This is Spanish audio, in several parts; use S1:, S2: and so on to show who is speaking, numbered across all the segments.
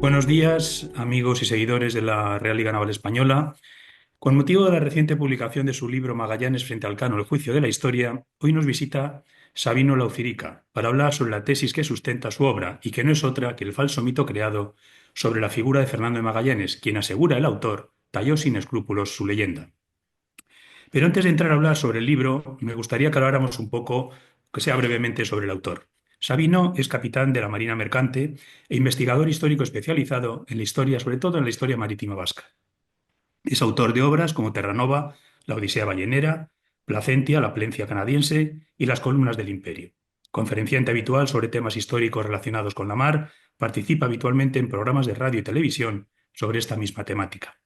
S1: Buenos días, amigos y seguidores de la Real Liga Naval Española. Con motivo de la reciente publicación de su libro Magallanes frente al Cano, el juicio de la historia, hoy nos visita Sabino Laucirica para hablar sobre la tesis que sustenta su obra y que no es otra que el falso mito creado sobre la figura de Fernando de Magallanes, quien asegura el autor talló sin escrúpulos su leyenda. Pero antes de entrar a hablar sobre el libro, me gustaría que habláramos un poco, que sea brevemente, sobre el autor. Sabino es capitán de la Marina Mercante e investigador histórico especializado en la historia, sobre todo en la historia marítima vasca. Es autor de obras como Terranova, La Odisea ballenera, Placentia, la Plencia canadiense y Las columnas del Imperio. Conferenciante habitual sobre temas históricos relacionados con la mar, participa habitualmente en programas de radio y televisión sobre esta misma temática.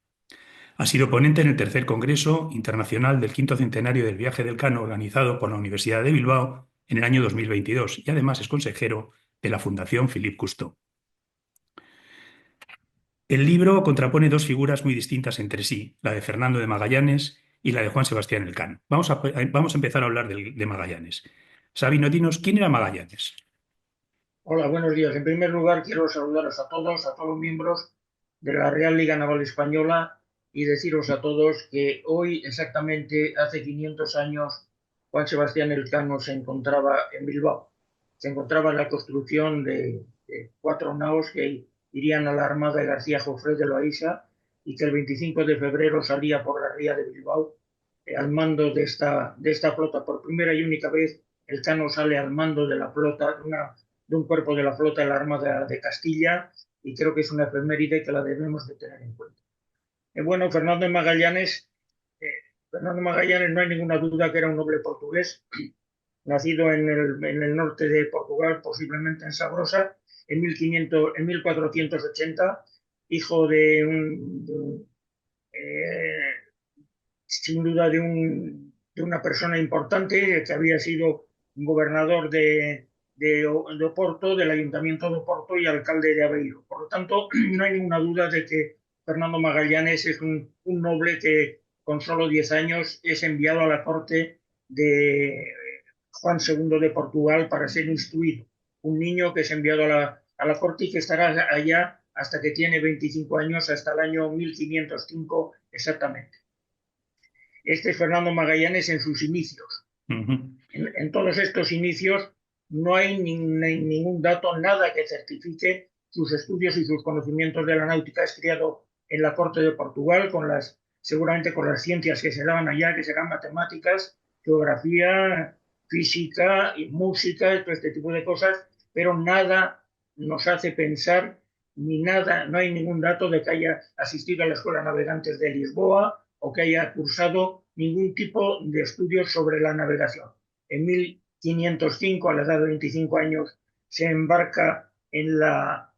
S1: Ha sido ponente en el tercer Congreso Internacional del Quinto Centenario del Viaje del Cano organizado por la Universidad de Bilbao en el año 2022 y además es consejero de la Fundación Philippe Cousteau. El libro contrapone dos figuras muy distintas entre sí, la de Fernando de Magallanes y la de Juan Sebastián Elcano. Vamos a empezar a hablar de Magallanes. Sabino, dinos, ¿quién era Magallanes?
S2: Hola, buenos días. En primer lugar, quiero saludaros a todos los miembros de la Real Liga Naval Española y deciros a todos que hoy, exactamente hace 500 años, Juan Sebastián Elcano se encontraba en Bilbao. Se encontraba en la construcción de cuatro naos que irían a la Armada de García Jofré de Loaiza y que el 25 de febrero salía por la ría de Bilbao al mando de esta flota. Por primera y única vez, Elcano sale al mando de la flota, de un cuerpo de la flota de la Armada de Castilla, y creo que es una efeméride que la debemos de tener en cuenta. Bueno, eh, Fernando Magallanes no hay ninguna duda que era un noble portugués, nacido en el norte de Portugal, posiblemente en Sabrosa, en 1480, hijo eh, sin duda de una persona importante que había sido gobernador de Oporto, del ayuntamiento de Oporto y alcalde de Aveiro. Por lo tanto, no hay ninguna duda de que Fernando Magallanes es un noble que con solo 10 años es enviado a la corte de Juan II de Portugal para ser instruido. Un niño que es enviado a la corte y que estará allá hasta que tiene 25 años, hasta el año 1505 exactamente. Este es Fernando Magallanes en sus inicios.
S1: Ujú.
S2: En todos estos inicios no hay ningún dato, nada que certifique sus estudios y sus conocimientos de la náutica. Es criado en la corte de Portugal, seguramente con las ciencias que se daban allá, que serán matemáticas, geografía, física y música, todo este tipo de cosas, pero nada nos hace pensar, ni nada, no hay ningún dato de que haya asistido a la Escuela de Navegantes de Lisboa o que haya cursado ningún tipo de estudios sobre la navegación. En 1505, a la edad de 25 años, se embarca en la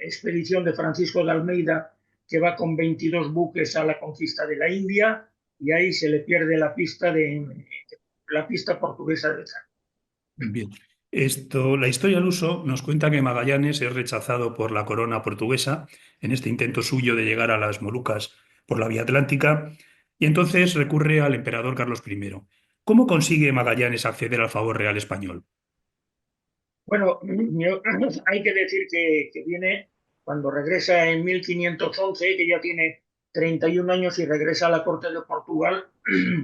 S2: expedición de Francisco de Almeida, que va con 22 buques a la conquista de la India, y ahí se le pierde la pista portuguesa de Cano.
S1: Bien. La historia al uso nos cuenta que Magallanes es rechazado por la corona portuguesa en este intento suyo de llegar a las Molucas por la vía atlántica y entonces recurre al emperador Carlos I. ¿Cómo consigue Magallanes acceder al favor real español?
S2: Bueno, hay que decir que viene cuando regresa en 1511, que ya tiene 31 años y regresa a la corte de Portugal,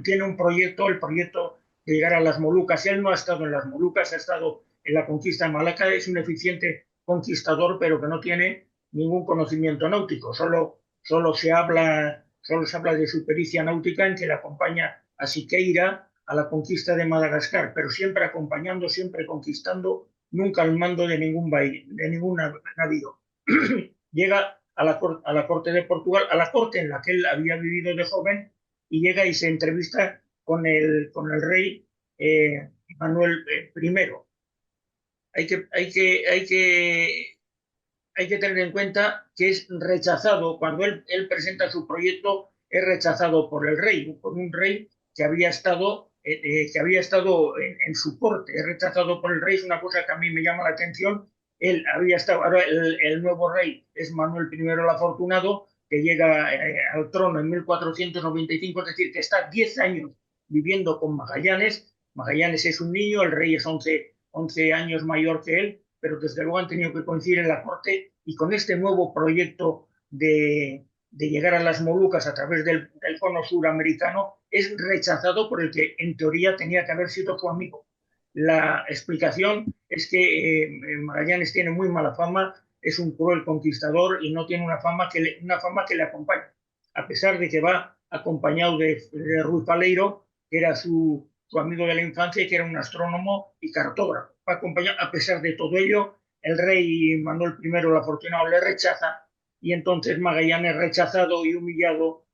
S2: tiene un proyecto, el proyecto de llegar a las Molucas. Él no ha estado en las Molucas, ha estado en la conquista de Malaca, es un eficiente conquistador, pero que no tiene ningún conocimiento náutico. Solo se habla de su pericia náutica en que le acompaña a Siqueira a la conquista de Madagascar, pero siempre acompañando, siempre conquistando, nunca al mando de ningún navío. Llega a la corte de Portugal, a la corte en la que él había vivido de joven, y llega y se entrevista con el rey Manuel I. Hay que, hay, que, hay, que, hay que tener en cuenta que es rechazado, cuando él presenta su proyecto, es rechazado por el rey, por un rey que había estado en su corte, es rechazado por el rey, es una cosa que a mí me llama la atención. Él había estado, ahora el nuevo rey es Manuel I el Afortunado, que llega al trono en 1495, es decir, que está 10 años viviendo con Magallanes. Magallanes es un niño, el rey es 11 años mayor que él, pero desde luego han tenido que coincidir en la corte y con este nuevo proyecto de llegar a las Molucas a través del cono suramericano es rechazado por el que en teoría tenía que haber sido su amigo. La explicación es que Magallanes tiene muy mala fama, es un cruel conquistador y no tiene una fama que le acompañe, a pesar de que va acompañado de Ruy Faleiro, que era su amigo de la infancia y que era un astrónomo y cartógrafo. Va acompañado, a pesar de todo ello, el rey Manuel I el Afortunado le rechaza y entonces Magallanes, rechazado y humillado,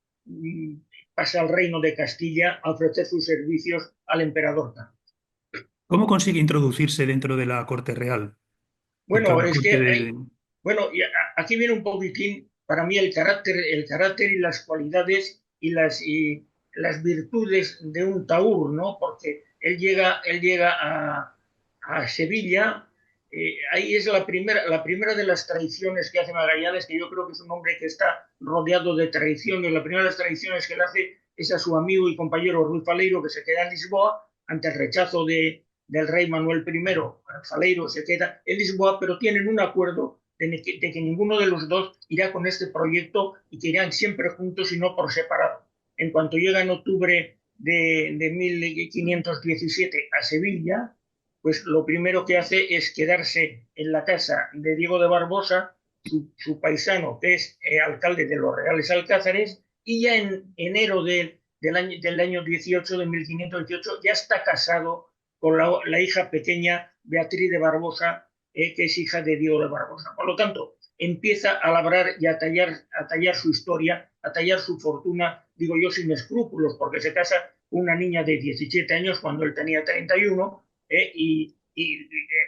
S2: pasa al reino de Castilla a ofrecer sus servicios al emperador.
S1: ¿Cómo consigue introducirse dentro de la corte real? Porque a
S2: Bueno,
S1: la
S2: es
S1: corte
S2: que
S1: de...
S2: bueno, y aquí viene un poquitín para mí el carácter y las cualidades y las virtudes de un taur, ¿no? Porque él llega a Sevilla, ahí es la primera de las traiciones que hace Magallanes, que yo creo que es un hombre que está rodeado de traiciones. La primera de las traiciones que le hace es a su amigo y compañero Ruy Faleiro, que se queda en Lisboa ante el rechazo del rey Manuel I. Faleiro se queda en Lisboa, pero tienen un acuerdo de que ninguno de los dos irá con este proyecto y que irán siempre juntos y no por separado. En cuanto llega en octubre de 1517 a Sevilla, pues lo primero que hace es quedarse en la casa de Diego de Barbosa, su paisano, que es alcalde de los Reales Alcázares, y ya en enero del año 18, de 1518, ya está casado con la hija pequeña Beatriz de Barbosa, que es hija de Diego de Barbosa. Por lo tanto, empieza a labrar y a tallar su historia, a tallar su fortuna, digo yo, sin escrúpulos, porque se casa con una niña de 17 años cuando él tenía 31, y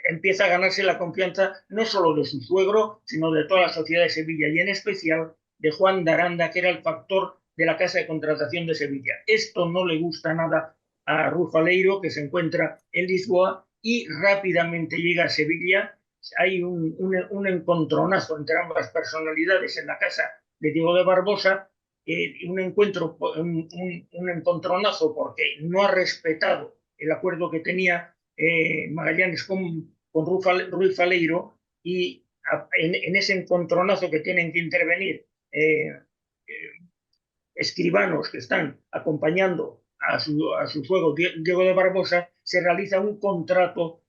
S2: empieza a ganarse la confianza no solo de su suegro, sino de toda la sociedad de Sevilla y en especial de Juan de Aranda, que era el factor de la Casa de Contratación de Sevilla. Esto no le gusta nada a Ruy Faleiro, que se encuentra en Lisboa y rápidamente llega a Sevilla. Hay un encontronazo entre ambas personalidades en la casa de Diego de Barbosa, un encontronazo porque no ha respetado el acuerdo que tenía Magallanes con Ruy Faleiro y en ese encontronazo que tienen que intervenir escribanos que están acompañando a su juego Diego de Barbosa, se realiza un contrato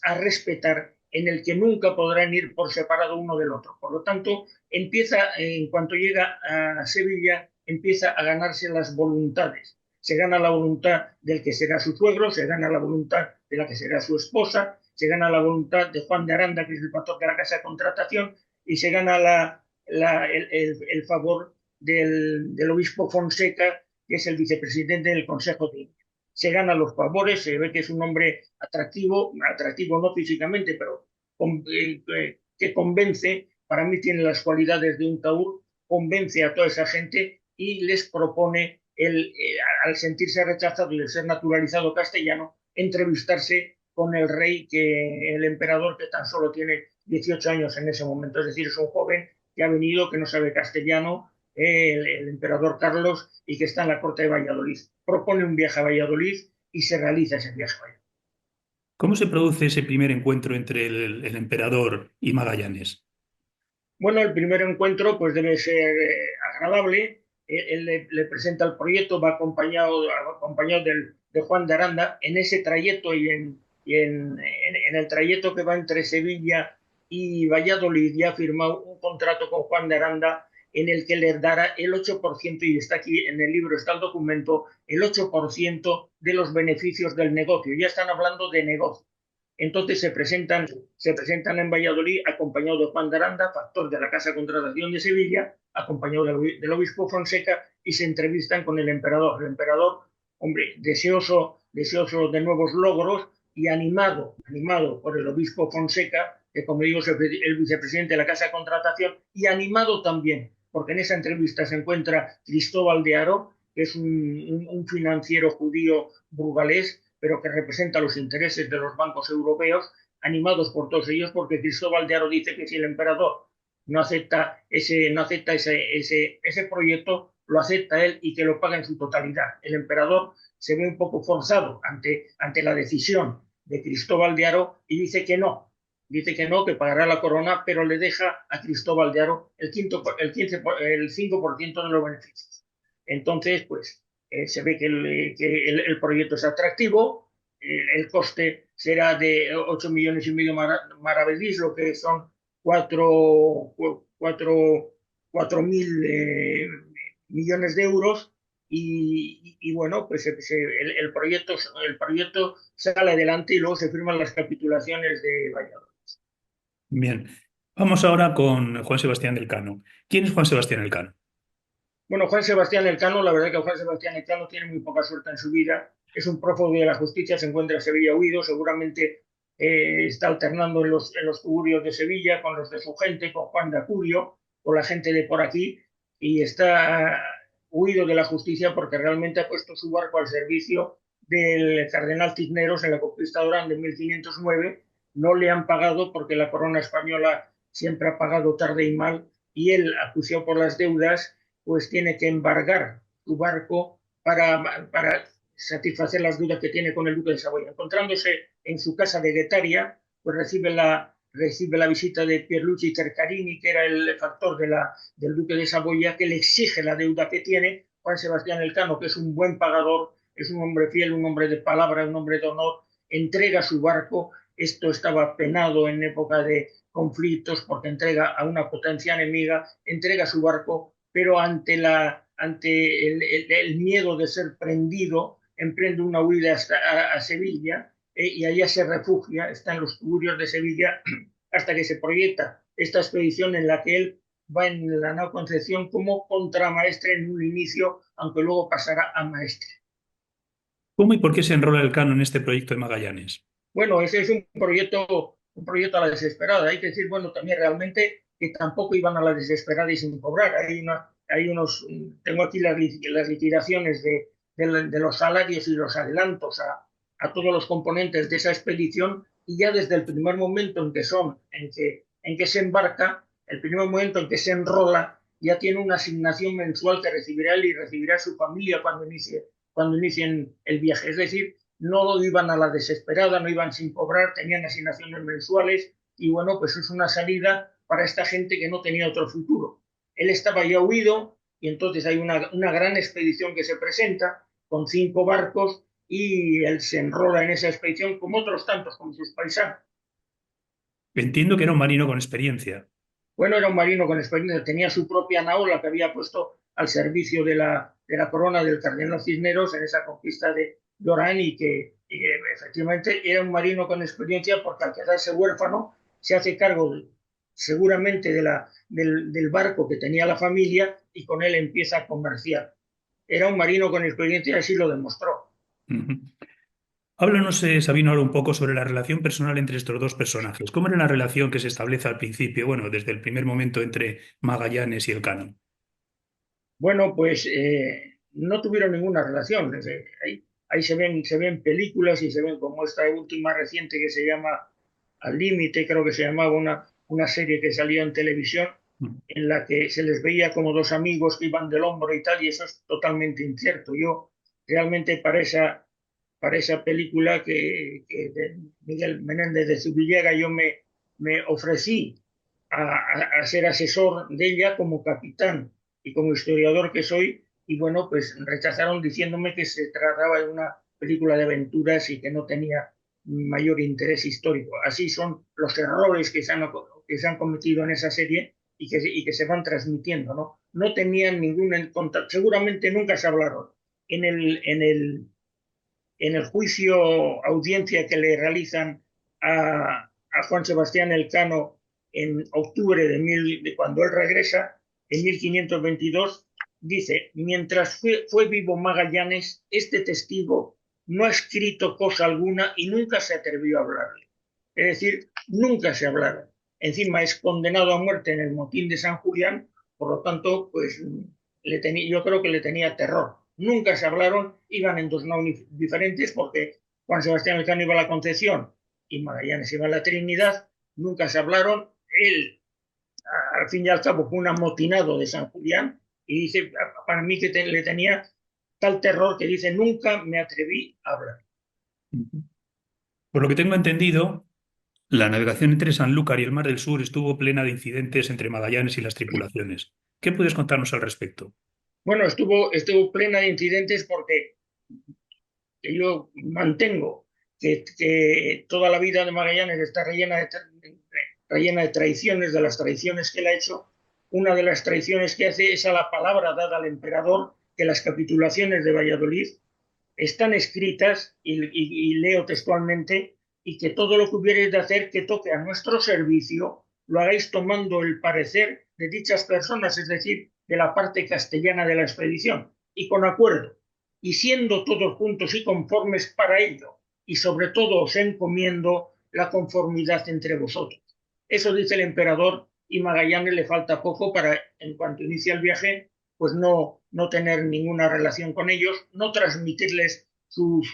S2: a respetar en el que nunca podrán ir por separado uno del otro. Por lo tanto, en cuanto llega a Sevilla, empieza a ganarse las voluntades. Se gana la voluntad del que será su suegro, se gana la voluntad de la que será su esposa, se gana la voluntad de Juan de Aranda, que es el pastor de la Casa de Contratación, y se gana el favor del obispo Fonseca, que es el vicepresidente del Consejo de India. Se gana los favores, se ve que es un hombre atractivo no físicamente, pero que convence, para mí tiene las cualidades de un taur, convence a toda esa gente y les propone, al sentirse rechazado y de ser naturalizado castellano, entrevistarse con el rey, el emperador, que tan solo tiene 18 años en ese momento, es decir, es un joven que ha venido, que no sabe castellano, el emperador Carlos, y que está en la corte de Valladolid. Propone un viaje a Valladolid y se realiza ese viaje a Valladolid.
S1: ¿Cómo se produce ese primer encuentro entre el emperador y Magallanes?
S2: Bueno, el primer encuentro pues debe ser agradable. Él le presenta el proyecto, va acompañado de Juan de Aranda. En ese trayecto en el trayecto que va entre Sevilla y Valladolid, ya ha firmado un contrato con Juan de Aranda en el que le dará el 8%, y está aquí en el libro, está el documento, el 8% de los beneficios del negocio. Ya están hablando de negocio. Entonces se presentan en Valladolid acompañado de Juan de Aranda, factor de la Casa de Contratación de Sevilla, acompañado del obispo Fonseca, y se entrevistan con el emperador. El emperador, hombre, deseoso de nuevos logros y animado por el obispo Fonseca, que como digo es el vicepresidente de la Casa de Contratación, y animado también, porque en esa entrevista se encuentra Cristóbal de Haro, que es un financiero judío burgalés, pero que representa los intereses de los bancos europeos, animados por todos ellos, porque Cristóbal de Haro dice que si el emperador no acepta ese proyecto, lo acepta él y que lo paga en su totalidad. El emperador se ve un poco forzado ante la decisión de Cristóbal de Haro y dice que no, dice que no, que pagará la corona, pero le deja a Cristóbal de Haro el 5% de los beneficios. Entonces, pues se ve que el proyecto es atractivo, el coste será de 8 millones y medio maravedís, lo que son 4, 4 mil millones de euros. Y bueno, pues el proyecto sale adelante y luego se firman las capitulaciones de Valladolid.
S1: Bien. Vamos ahora con Juan Sebastián Elcano. ¿Quién es Juan Sebastián Elcano?
S2: Bueno, Juan Sebastián Elcano, la verdad que Juan Sebastián Elcano tiene muy poca suerte en su vida. Es un prófugo de la justicia, se encuentra en Sevilla huido, seguramente está alternando en los tugurios de Sevilla con los de su gente, con Juan de Acurio, con la gente de por aquí, y está huido de la justicia porque realmente ha puesto su barco al servicio del cardenal Cisneros en la conquista de Orán de 1509. No le han pagado porque la corona española siempre ha pagado tarde y mal, y él, acusado por las deudas, pues tiene que embargar su barco para satisfacer las dudas que tiene con el duque de Saboya. Encontrándose en su casa de Guetaria, pues recibe la visita de Pierluigi Cercarini, que era el factor del duque de Saboya, que le exige la deuda que tiene. Juan Sebastián Elcano, que es un buen pagador, es un hombre fiel, un hombre de palabra, un hombre de honor, entrega su barco. Esto estaba penado en época de conflictos porque entrega a una potencia enemiga, entrega su barco, pero ante el miedo de ser prendido, emprende una huida a Sevilla, y allá se refugia, está en los tugurios de Sevilla, hasta que se proyecta esta expedición en la que él va en la nao Concepción como contramaestre en un inicio, aunque luego pasará a maestre.
S1: ¿Cómo y por qué se enrola Elcano en este proyecto de Magallanes?
S2: Bueno, ese es un proyecto a la desesperada. Hay que decir, bueno, también realmente que tampoco iban a la desesperada y sin cobrar. Tengo aquí las liquidaciones de los salarios y los adelantos a todos los componentes de esa expedición, y ya desde el primer momento en que se embarca, el primer momento en que se enrola, ya tiene una asignación mensual que recibirá él y recibirá su familia cuando inicien el viaje. Es decir, no iban a la desesperada, no iban sin cobrar, tenían asignaciones mensuales, y bueno, pues es una salida para esta gente que no tenía otro futuro. Él estaba ya huido y entonces hay una gran expedición que se presenta con 5 barcos, y él se enrola en esa expedición como otros tantos, como sus paisanos.
S1: Entiendo que era un marino con experiencia.
S2: Bueno, era un marino con experiencia, tenía su propia nao, la que había puesto al servicio de la corona del cardenal Cisneros en esa conquista de Orán, y que efectivamente era un marino con experiencia porque al quedarse huérfano se hace cargo seguramente del barco que tenía la familia, y con él empieza a comerciar. Era un marino con experiencia y así lo demostró.
S1: Ujú. Háblanos, Sabino, ahora un poco sobre la relación personal entre estos dos personajes. ¿Cómo era la relación que se establece al principio, bueno, desde el primer momento entre Magallanes y Elcano?
S2: Bueno, pues no tuvieron ninguna relación. Ahí se ven películas y se ven como esta última reciente que se llama Al Límite, creo que se llamaba una serie que salió en televisión, en la que se les veía como dos amigos que iban del hombro y tal, y eso es totalmente incierto. Yo realmente para esa película de Miguel Menéndez de Zubillaga, yo me ofrecí a ser asesor de ella como capitán y como historiador que soy, y bueno, pues rechazaron diciéndome que se trataba de una película de aventuras y que no tenía mayor interés histórico. Así son los errores que se han cometido en esa serie y que se van transmitiendo, ¿no? No tenían ningún contacto, seguramente nunca se hablaron. En el juicio, audiencia que le realizan a Juan Sebastián Elcano en octubre de cuando él regresa, en 1522, dice: mientras fue vivo Magallanes, este testigo no ha escrito cosa alguna y nunca se atrevió a hablarle. Es decir, nunca se hablaron. Encima es condenado a muerte en el motín de San Julián, por lo tanto, pues yo creo que le tenía terror. Nunca se hablaron, iban en dos naus diferentes porque Juan Sebastián Elcano iba a la Concepción y Magallanes iba a la Trinidad. Nunca se hablaron. Él, al fin y al cabo, fue un amotinado de San Julián, y dice, para mí, que le tenía tal terror que dice: nunca me atreví a hablar.
S1: Por lo que tengo entendido, La navegación entre Sanlúcar y el Mar del Sur estuvo plena de incidentes entre Magallanes y las tripulaciones. ¿Qué puedes contarnos al respecto?
S2: Bueno, estuvo plena de incidentes porque yo mantengo que toda la vida de Magallanes está rellena de traiciones, de las traiciones que él ha hecho. Una de las traiciones que hace es a la palabra dada al emperador, que las capitulaciones de Valladolid están escritas, y leo textualmente, y que todo lo que hubierais de hacer que toque a nuestro servicio, lo hagáis tomando el parecer de dichas personas, es decir, de la parte castellana de la expedición, y con acuerdo, y siendo todos juntos y conformes para ello, y sobre todo os encomiendo la conformidad entre vosotros. Eso dice el emperador, y Magallanes le falta poco para, en cuanto inicia el viaje, pues no tener ninguna relación con ellos, no transmitirles sus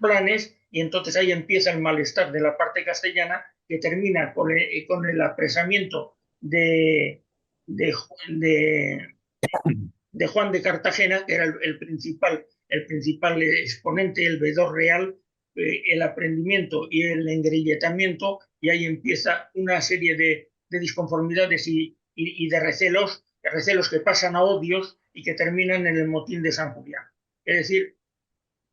S2: planes, y entonces ahí empieza el malestar de la parte castellana, que termina con el apresamiento de, de, de Juan de Cartagena, que era el principal exponente, el veedor real, el aprendimiento y el engrilletamiento, y ahí empieza una serie de disconformidades y de recelos que pasan a odios y que terminan en el motín de San Julián. Es decir,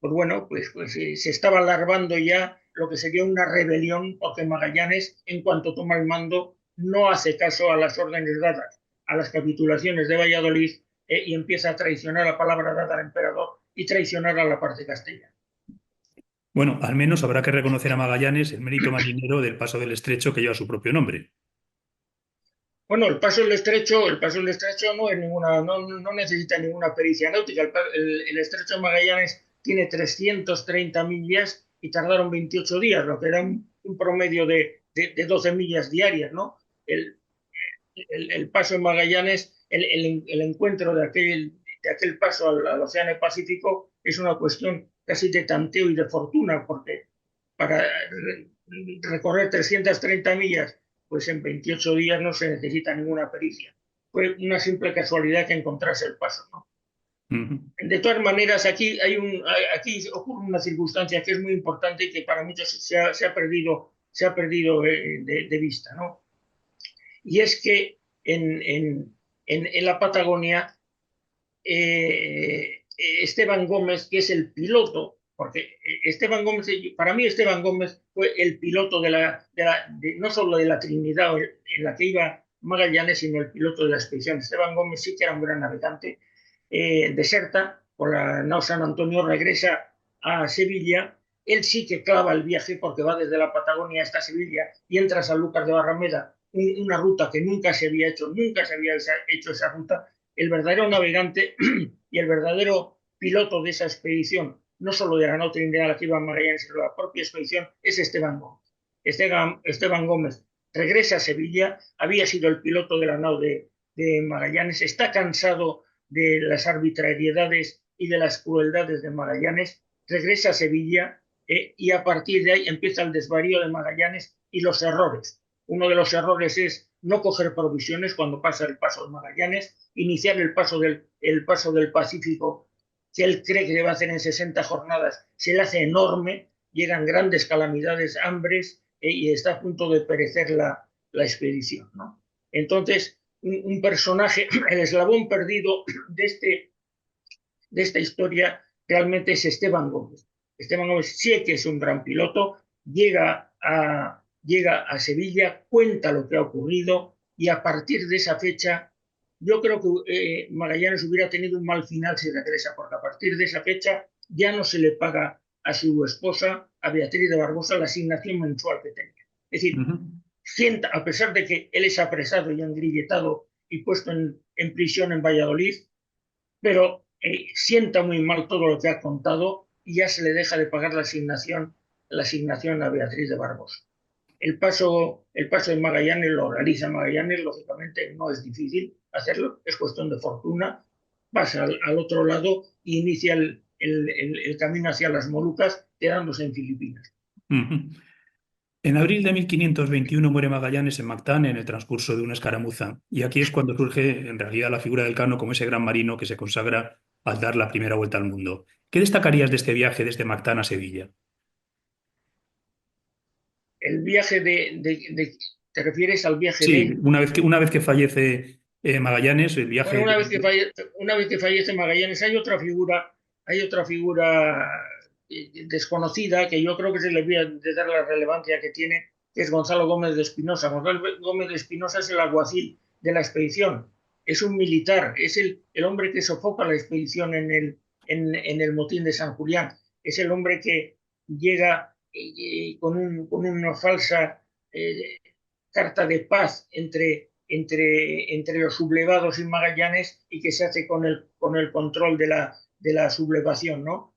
S2: pues bueno, se estaba larvando ya lo que sería una rebelión, porque Magallanes, en cuanto toma el mando, no hace caso a las órdenes dadas, a las capitulaciones de Valladolid, y empieza a traicionar la palabra dada al emperador y traicionar a la parte castellana.
S1: Bueno, al menos habrá que reconocer a Magallanes el mérito marinero del paso del Estrecho que lleva su propio nombre.
S2: Bueno, el paso del estrecho no es no necesita ninguna pericia náutica. El estrecho de Magallanes tiene 330 millas y tardaron 28 días, lo que era un promedio de 12 millas diarias, ¿no? El, el paso en Magallanes, el encuentro de aquel paso al Océano Pacífico es una cuestión casi de tanteo y de fortuna, porque para recorrer 330 millas, pues en 28 días no se necesita ninguna pericia. Fue una simple casualidad que encontrase el paso, ¿no?
S1: Ujú.
S2: De todas maneras, aquí ocurre una circunstancia que es muy importante y que para muchos se ha perdido de vista, ¿no? Y es que en la Patagonia, Esteban Gómez, que es el piloto, porque Esteban Gómez, para mí Esteban Gómez fue el piloto no solo de la Trinidad en la que iba Magallanes, sino el piloto de la expedición. Esteban Gómez sí que era un gran navegante, deserta por la nao San Antonio, regresa a Sevilla. Él sí que clava el viaje porque va desde la Patagonia hasta Sevilla y entra a Sanlúcar de Barrameda, una ruta que nunca se había hecho esa ruta. El verdadero navegante y el verdadero piloto de esa expedición, no solo de la nao Trinidad, la que iba a Magallanes, sino la propia expedición, es Esteban Gómez. Esteban Gómez regresa a Sevilla, había sido el piloto de la nao de Magallanes, está cansado de las arbitrariedades y de las crueldades de Magallanes, regresa a Sevilla, y a partir de ahí empieza el desvarío de Magallanes y los errores. Uno de los errores es no coger provisiones cuando pasa el paso de Magallanes, iniciar el paso del Pacífico, que él cree que va a hacer en 60 jornadas, se le hace enorme, llegan grandes calamidades, hambres, y está a punto de perecer la expedición, ¿no? Entonces, un personaje, el eslabón perdido de esta historia realmente es Esteban Gómez. Esteban Gómez sí que es un gran piloto, llega a Sevilla, cuenta lo que ha ocurrido, y a partir de esa fecha yo creo que Magallanes hubiera tenido un mal final si regresa, porque a partir de esa fecha ya no se le paga a su esposa, a Beatriz de Barbosa, la asignación mensual que tenía. Es decir,
S1: Ujú.
S2: sienta, a pesar de que él es apresado y engrilletado y puesto en prisión en Valladolid, pero sienta muy mal todo lo que ha contado y ya se le deja de pagar la asignación a Beatriz de Barbosa. El paso de Magallanes lo realiza Magallanes, lógicamente no es difícil hacerlo, es cuestión de fortuna, pasa al otro lado e inicia el camino hacia las Molucas, quedándose en Filipinas.
S1: Ujú. En abril de 1521 muere Magallanes en Mactán en el transcurso de una escaramuza, y aquí es cuando surge en realidad la figura del Cano como ese gran marino que se consagra al dar la primera vuelta al mundo. ¿Qué destacarías de este viaje desde Mactán a Sevilla?
S2: El viaje ¿te refieres al viaje
S1: Sí,
S2: de?
S1: una vez que fallece Magallanes, el
S2: Bueno,
S1: viaje
S2: una vez que fallece Magallanes, hay otra figura desconocida que yo creo que se le voy a de dar la relevancia que tiene, que es Gonzalo Gómez de Espinosa. Gonzalo Gómez de Espinosa es el alguacil de la expedición, es un militar, es el hombre que sofoca la expedición en el motín de San Julián, es el hombre que llega con una falsa eh, carta de paz entre los sublevados y Magallanes y que se hace con el control de la sublevación, ¿no?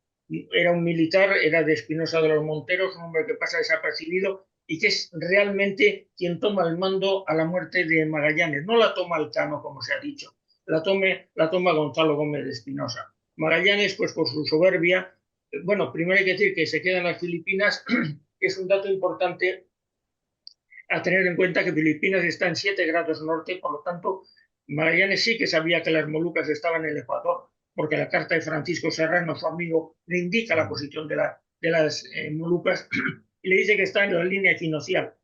S2: Era un militar, era de Espinosa de los Monteros, un hombre que pasa desapercibido y que es realmente quien toma el mando a la muerte de Magallanes. No la toma Elcano, como se ha dicho, la toma Gonzalo Gómez de Espinosa. Magallanes, pues por su soberbia, bueno, primero hay que decir que se queda en las Filipinas, que es un dato importante a tener en cuenta que Filipinas está en 7 grados norte, por lo tanto, Magallanes sí que sabía que las Molucas estaban en el Ecuador, porque la carta de Francisco Serrano, su amigo, le indica la posición de las Molucas y le dice que está en la línea equinoccial.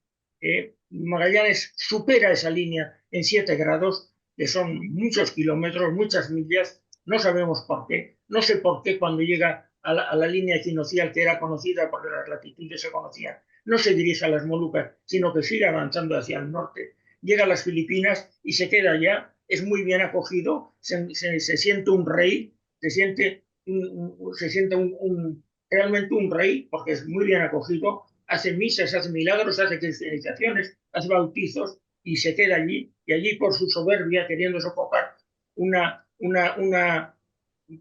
S2: Magallanes supera esa línea en 7 grados, que son muchos kilómetros, muchas millas, no sabemos por qué, no sé por qué cuando llega a la línea equinoccial, que era conocida porque las latitudes se conocían, no se dirige a las Molucas, sino que sigue avanzando hacia el norte. Llega a las Filipinas y se queda allá, es muy bien acogido, se siente un rey, se siente realmente un rey, porque es muy bien acogido, hace misas, hace milagros, hace cristianizaciones, hace bautizos y se queda allí, y allí por su soberbia, queriendo sofocar una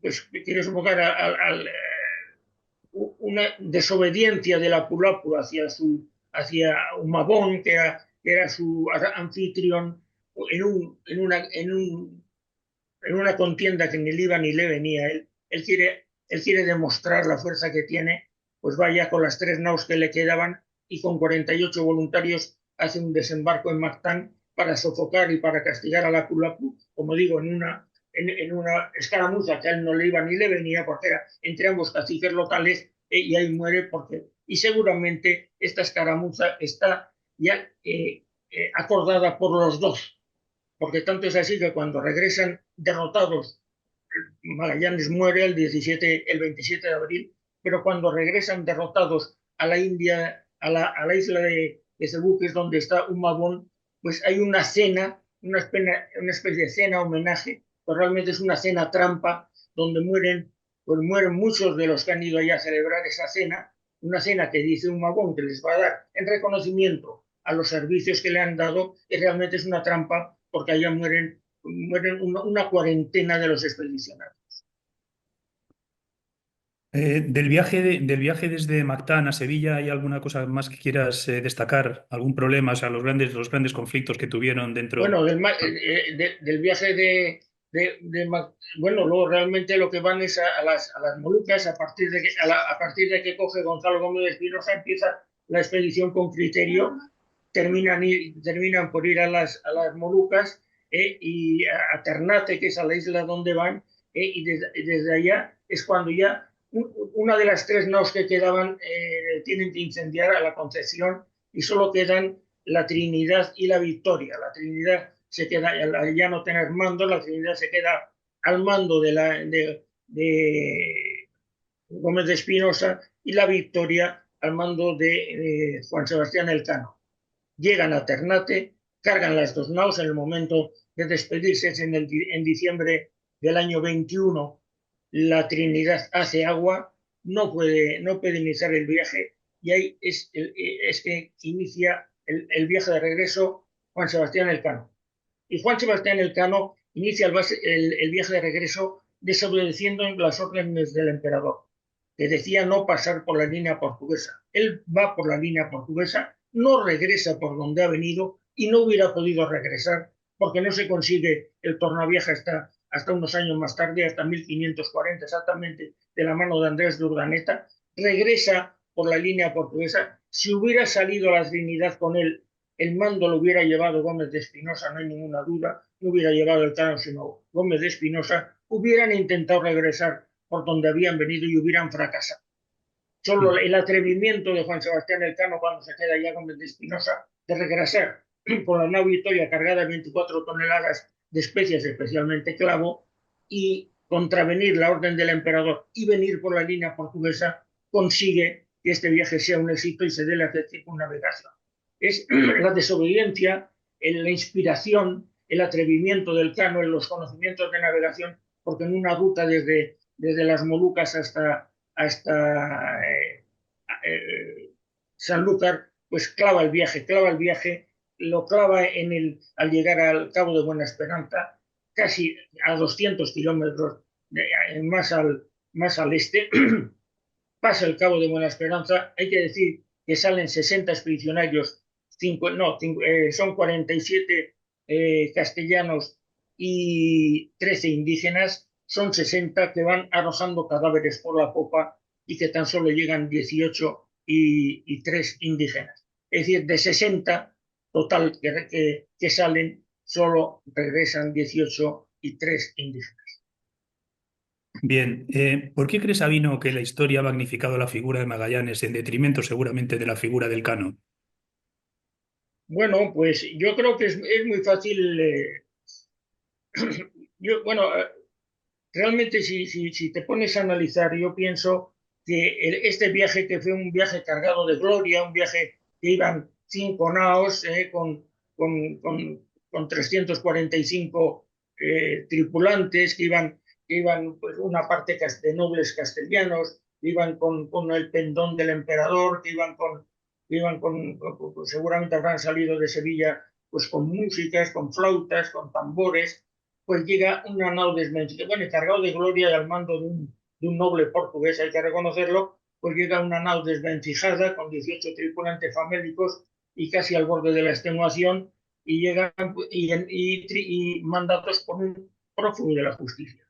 S2: pues quiere sofocar una desobediencia de la Pulapu hacia Humabón, que era su anfitrión, en una contienda que ni le iba ni le venía. Él quiere demostrar la fuerza que tiene, pues vaya con las 3 naus que le quedaban y con 48 voluntarios hace un desembarco en Mactán para sofocar y para castigar a la Pulapu, como digo, en una escaramuza que a él no le iba ni le venía porque era entre ambos caciques locales y ahí muere porque, y seguramente esta escaramuza está ya acordada por los dos, porque tanto es así que cuando regresan derrotados, Magallanes muere el 27 de abril, pero cuando regresan derrotados a la India, a la isla de Cebú, que es donde está Humabón, pues hay una cena, una especie de cena homenaje, pero realmente es una cena trampa, donde pues mueren muchos de los que han ido allá a celebrar esa cena, una cena que dice Humabón que les va a dar en reconocimiento a los servicios que le han dado, y realmente es una trampa porque allá mueren una cuarentena de los expedicionarios.
S1: del viaje desde Mactán a Sevilla, ¿hay alguna cosa más que quieras destacar? ¿Algún problema? O sea, los grandes conflictos que tuvieron dentro.
S2: Bueno, del viaje bueno, luego realmente lo que van es a las Molucas, a partir de que coge Gonzalo Gómez de Espinosa, empieza la expedición con criterio, terminan por ir a las Molucas y a Ternate, que es a la isla donde van, desde allá es cuando ya una de las 3 naus que quedaban tienen que incendiar a la Concepción y solo quedan la Trinidad y la Victoria. La Trinidad se queda, al ya no tener mando, la Trinidad se queda al mando de Gómez de Espinosa y la Victoria al mando de Juan Sebastián Elcano. Llegan a Ternate, cargan las 2 naus en el momento de despedirse en diciembre del año 21. La Trinidad hace agua, no puede iniciar el viaje y ahí es que inicia el viaje de regreso Juan Sebastián Elcano. Y Juan Sebastián Elcano inicia el viaje de regreso desobedeciendo las órdenes del emperador, que decía no pasar por la línea portuguesa. Él va por la línea portuguesa, no regresa por donde ha venido y no hubiera podido regresar porque no se consigue el tornaviaje hasta unos años más tarde, hasta 1540 exactamente, de la mano de Andrés de Urdaneta. Regresa por la línea portuguesa. Si hubiera salido a la Trinidad con él, el mando lo hubiera llevado Gómez de Espinosa, no hay ninguna duda, no hubiera llevado el Cano, sino Gómez de Espinosa, hubieran intentado regresar por donde habían venido y hubieran fracasado. Solo el atrevimiento de Juan Sebastián Elcano cuando se queda ya con de Espinosa de regresar con la nave Victoria cargada de 24 toneladas de especias, especialmente clavo, y contravenir la orden del emperador y venir por la línea portuguesa, consigue que este viaje sea un éxito y se dé la circunnavegación. Es la desobediencia, la inspiración, el atrevimiento del Cano en los conocimientos de navegación, porque en una ruta desde las Molucas hasta Sanlúcar, pues clava el viaje, lo clava al llegar al Cabo de Buena Esperanza, casi a 200 kilómetros más al este, pasa el Cabo de Buena Esperanza. Hay que decir que salen 60 expedicionarios, son 47 castellanos y 13 indígenas, son 60 que van arrojando cadáveres por la popa y que tan solo llegan 18 y 3 indígenas. Es decir, de 60 total que salen, solo regresan 18 y 3 indígenas.
S1: Bien, ¿por qué cree Sabino que la historia ha magnificado la figura de Magallanes en detrimento seguramente de la figura del Cano?
S2: Bueno, pues yo creo que es muy fácil. Bueno, realmente si te pones a analizar, yo pienso que este viaje, que fue un viaje cargado de gloria, un viaje que iban 5 naos con 345 tripulantes, que iban pues, una parte de nobles castellanos, que iban con el pendón del emperador, pues, seguramente habrán salido de Sevilla pues con músicas, con flautas, con tambores, pues llega una nao desvencijada, bueno, cargado de gloria y al mando de un noble portugués, hay que reconocerlo, pues llega una nao desvencijada con 18 tripulantes famélicos y casi al borde de la extenuación, y llegan y mandatos por un prófugo de la justicia.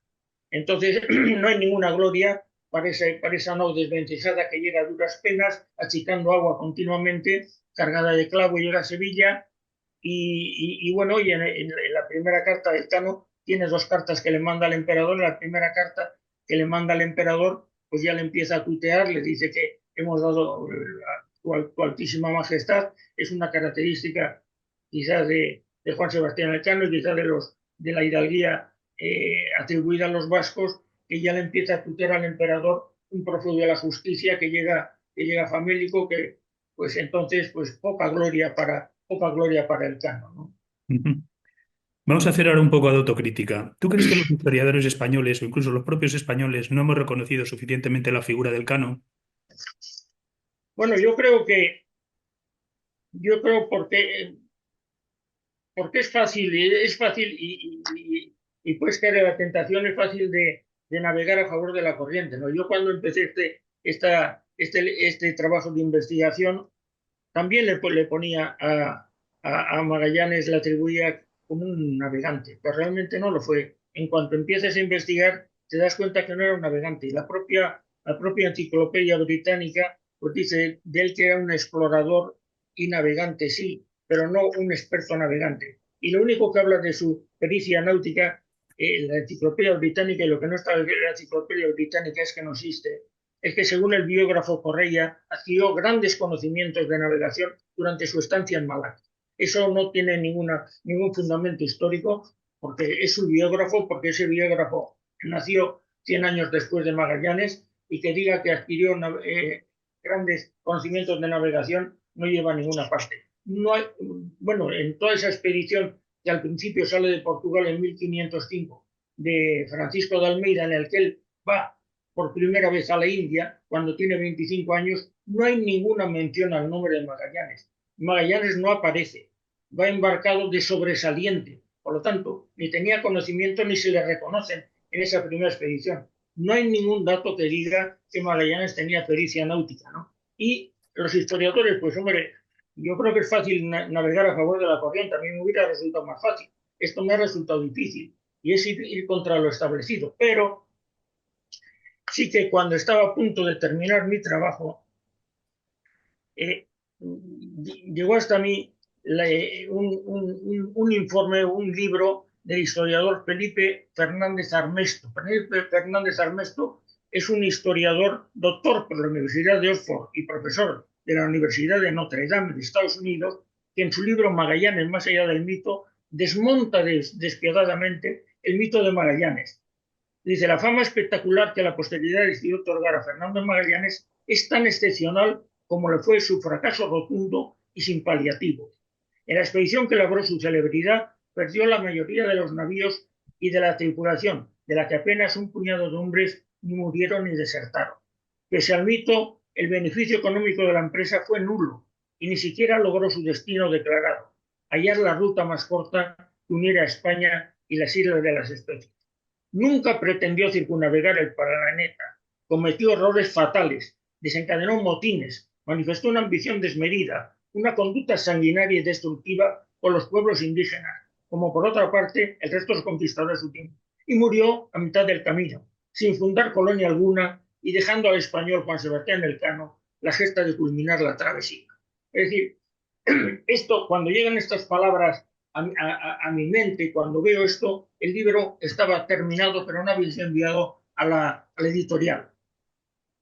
S2: Entonces, no hay ninguna gloria para esa nao desvencijada que llega a duras penas, achicando agua continuamente, cargada de clavo, y llega a Sevilla. Bueno, y en la primera carta del Cano tiene dos cartas que le manda al emperador. La primera carta que le manda al emperador, pues ya le empieza a tutear, le dice que hemos dado tu altísima majestad. Es una característica quizás de Juan Sebastián Elcano y quizás de la hidalguía atribuida a los vascos, que ya le empieza a tutear al emperador, un prófugo de la justicia que llega famélico, que pues entonces pues poca gloria para el Cano, ¿no?
S1: Ujú. Vamos a hacer ahora un poco de autocrítica. ¿Tú crees que los historiadores españoles o incluso los propios españoles no hemos reconocido suficientemente la figura del Cano?
S2: Bueno, yo creo porque es fácil y puedes caer en la tentación, es fácil de navegar a favor de la corriente, ¿no? Yo cuando empecé este trabajo de investigación, también le ponía a Magallanes, le atribuía como un navegante, pero realmente no lo fue. En cuanto empiezas a investigar, te das cuenta que no era un navegante. Y la propia enciclopedia británica pues dice de él que era un explorador y navegante, sí, pero no un experto navegante. Y lo único que habla de su pericia náutica, la enciclopedia británica, y lo que no está en la enciclopedia británica es que no existe, es que según el biógrafo Correia, adquirió grandes conocimientos de navegación durante su estancia en Malaca. Eso no tiene ningún fundamento histórico, porque es su biógrafo, porque ese biógrafo nació 100 años después de Magallanes, y que diga que adquirió grandes conocimientos de navegación no lleva a ninguna parte. No hay, bueno, en toda esa expedición que al principio sale de Portugal en 1505, de Francisco de Almeida, en el que él va por primera vez a la India, cuando tiene 25 años, no hay ninguna mención al nombre de Magallanes. Magallanes no aparece, va embarcado de sobresaliente, por lo tanto, ni tenía conocimiento ni se le reconocen en esa primera expedición. No hay ningún dato que diga que Magallanes tenía pericia náutica, ¿no? Y los historiadores, pues hombre, yo creo que es fácil navegar a favor de la corriente, a mí me hubiera resultado más fácil. Esto me ha resultado difícil y es ir contra lo establecido, pero sí que cuando estaba a punto de terminar mi trabajo, eh, llegó hasta mí un informe, un libro del historiador Felipe Fernández Armesto. Felipe Fernández Armesto es un historiador, doctor por la Universidad de Oxford y profesor de la Universidad de Notre Dame de Estados Unidos, que en su libro Magallanes, más allá del mito, desmonta despiadadamente el mito de Magallanes. Dice, la fama espectacular que la posteridad decidió otorgar a Fernando Magallanes es tan excepcional como le fue su fracaso rotundo y sin paliativos. En la expedición que labró su celebridad, perdió la mayoría de los navíos y de la tripulación, de la que apenas un puñado de hombres ni murieron ni desertaron. Pese al mito, el beneficio económico de la empresa fue nulo y ni siquiera logró su destino declarado, hallar la ruta más corta que uniera a España y las Islas de las Especies. Nunca pretendió circunnavegar el planeta, cometió errores fatales, desencadenó motines, manifestó una ambición desmedida, una conducta sanguinaria y destructiva con los pueblos indígenas, como por otra parte el resto de los conquistadores de su tiempo, y murió a mitad del camino, sin fundar colonia alguna y dejando al español Juan Sebastián Elcano la gesta de culminar la travesía. Es decir, esto, cuando llegan estas palabras a mi mente, cuando veo esto, el libro estaba terminado, pero no había sido enviado a la editorial.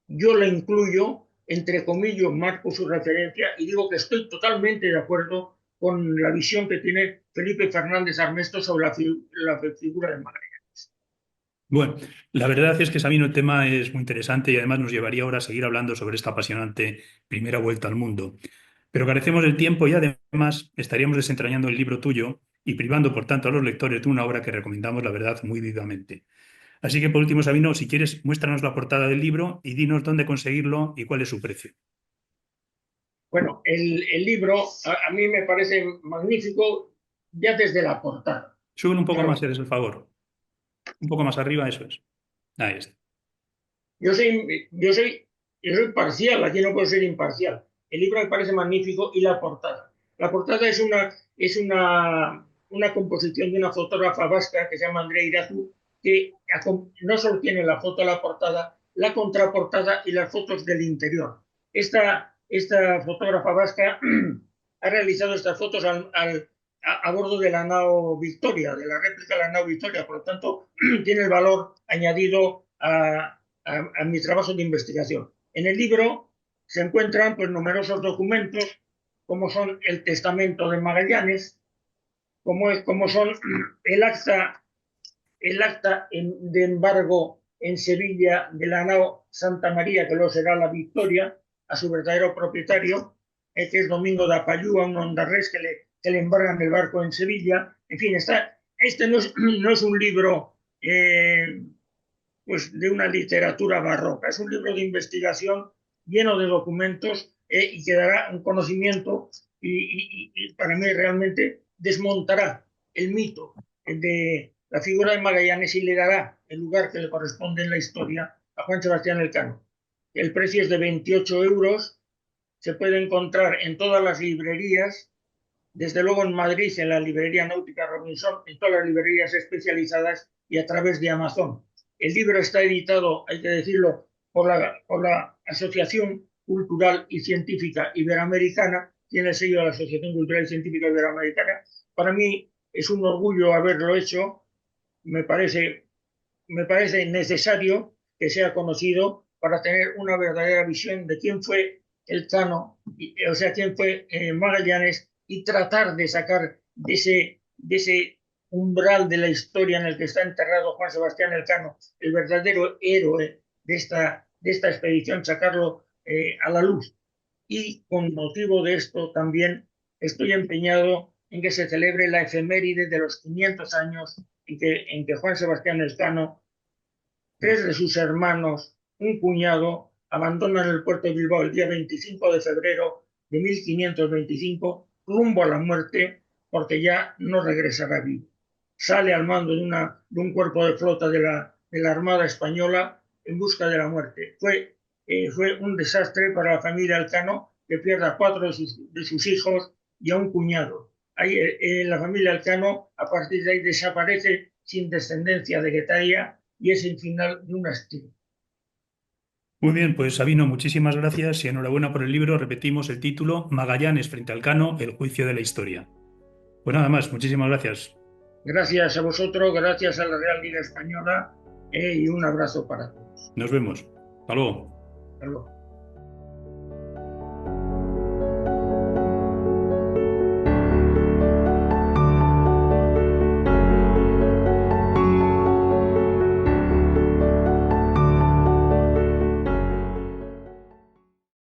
S2: Yo le incluyo, entre comillas, marco su referencia y digo que estoy totalmente de acuerdo con la visión que tiene Felipe Fernández Armesto sobre la figura de Magallanes.
S1: Bueno, la verdad es que, Sabino, el tema es muy interesante y además nos llevaría ahora a seguir hablando sobre esta apasionante primera vuelta al mundo. Pero carecemos del tiempo y además estaríamos desentrañando el libro tuyo y privando, por tanto, a los lectores de una obra que recomendamos, la verdad, muy vivamente. Así que, por último, Sabino, si quieres, muéstranos la portada del libro y dinos dónde conseguirlo y cuál es su precio.
S2: Bueno, el libro a mí me parece magnífico ya desde la portada.
S1: Suben un poco más,
S2: Claro,
S1: si eres el favor. Un poco más arriba, eso es. Ahí está.
S2: Yo soy, yo soy, yo soy parcial, aquí no puedo ser imparcial. El libro me parece magnífico y la portada. La portada es una composición de una fotógrafa vasca que se llama Andrea Irazu, que no solo tiene la foto de la portada, la contraportada y las fotos del interior. Esta fotógrafa vasca ha realizado estas fotos a bordo de la nao Victoria, de la réplica de la nao Victoria, por lo tanto, tiene el valor añadido a mi trabajo de investigación. En el libro se encuentran pues, numerosos documentos, como son el testamento de Magallanes, como son el acta de embargo en Sevilla de la nao Santa María, que luego será la Victoria, a su verdadero propietario, que es Domingo de Apayúa, un hondarrés que le embargan el barco en Sevilla. En fin, este no es un libro pues, de una literatura barroca. Es un libro de investigación lleno de documentos y que dará un conocimiento y para mí realmente desmontará el mito de la figura de Magallanes y le dará el lugar que le corresponde en la historia a Juan Sebastián Elcano. El precio es de 28 euros, se puede encontrar en todas las librerías, desde luego en Madrid, en la librería Náutica Robinson, en todas las librerías especializadas y a través de Amazon. El libro está editado, hay que decirlo, por la Asociación Cultural y Científica Iberoamericana, tiene el sello de la Asociación Cultural y Científica Iberoamericana. Para mí es un orgullo haberlo hecho, me parece necesario que sea conocido para tener una verdadera visión de quién fue Elcano, o sea, quién fue Magallanes, y tratar de sacar de ese umbral de la historia en el que está enterrado Juan Sebastián Elcano, el verdadero héroe de esta expedición, sacarlo a la luz. Y con motivo de esto también estoy empeñado en que se celebre la efeméride de los 500 años en que Juan Sebastián Elcano, tres de sus hermanos, un cuñado, abandonan el puerto de Bilbao el día 25 de febrero de 1525 rumbo a la muerte porque ya no regresará vivo. Sale al mando de un cuerpo de flota de la Armada Española en busca de la muerte. Fue un desastre para la familia Elcano, que pierde a 4 de sus hijos y a un cuñado. Ahí, la familia Elcano, a partir de ahí, desaparece sin descendencia hereditaria y es el final de una estirpe.
S1: Muy bien, pues Sabino, muchísimas gracias y enhorabuena por el libro. Repetimos el título, Magallanes frente al Cano, el juicio de la historia. Pues nada más, muchísimas gracias.
S2: Gracias a vosotros, gracias a la Real Liga Española y un abrazo para todos.
S1: Nos vemos. Hasta luego.
S2: Hasta luego.